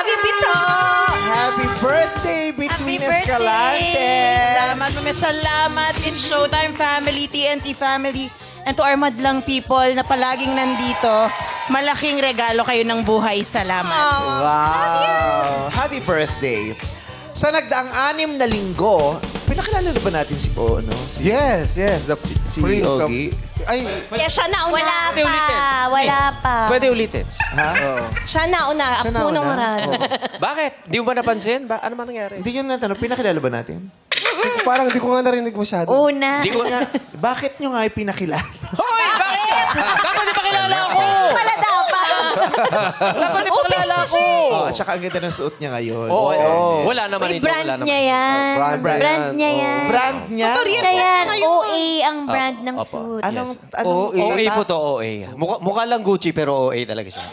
Happy Bito! Happy birthday, Between Escalante! Salamat in Showtime family, TNT family, and to our madlang people na palaging nandito. Malaking regalo kayo ng buhay. Salamat. Wow! Happy birthday! Sa nagdaang 6 na linggo, pinakilala na ba natin si Yes. si Prince of- Ogie? Ay, Kaya siya nauna. Wala pa. Pwede ulitin. Siya nauna. Siya Ako punong nauna? harado. Bakit? Di mo ba napansin? Ano man nangyari? Hindi yun natanong, pinakilala ba natin? parang di ko nga narinig masyado. Una. Di ko nga. Bakit nyo nga ipinakilala? Hoy! Bakit? Dapat di pa kilala ako! Pala dapat. Dapat di pa kilala ako! Oh, at saka ang ganda ng suot niya ngayon. Oo. Wala naman Uy, ito. brand Wala niya naman. yan. Brand Brand niya yan. Brand niya? Siya yan. OA ang brand ng Opo. suit. Anong OA po to, OA. Mukha lang Gucci pero OA talaga siya.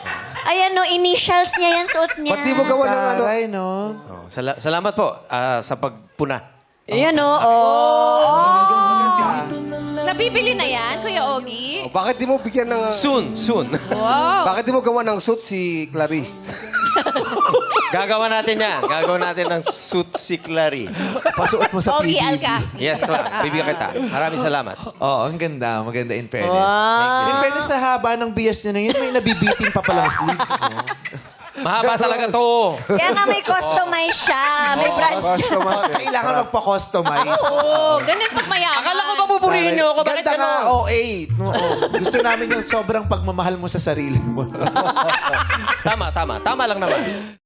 Ayan no, initials niya yan, suot niya. Ba't di mo gawa ng ano? Taray, no? Oh, salamat po sa pagpuna. Ayan no, oh. Nabibili na yan, Kuya Ogie? Bakit di mo bigyan ng... Soon. Bakit di mo gawa ng suit si Clarice? Gagawa natin yan. Gagawa natin ng suit si Clary. Pasuot mo sa Ogie PBB. Alcasi. Yes, Clark. Bibigyan kita. Maraming salamat. Oo, ang ganda. Maganda in fairness. Wow. In fairness, sa haba ng bias niya na yun, may nabibiting pa palang sleeves, no? Mahaba talaga to. Kaya nga may customize siya. May branch niya. Customer. Kailangan magpa-customize. Oo, ganun pag mayaman. Akala ko ba pupurihin niyo ako? Bakit Ganda nga, gano'n? OA. No, gusto namin yung sobrang pagmamahal mo sa sarili mo. Tama lang naman.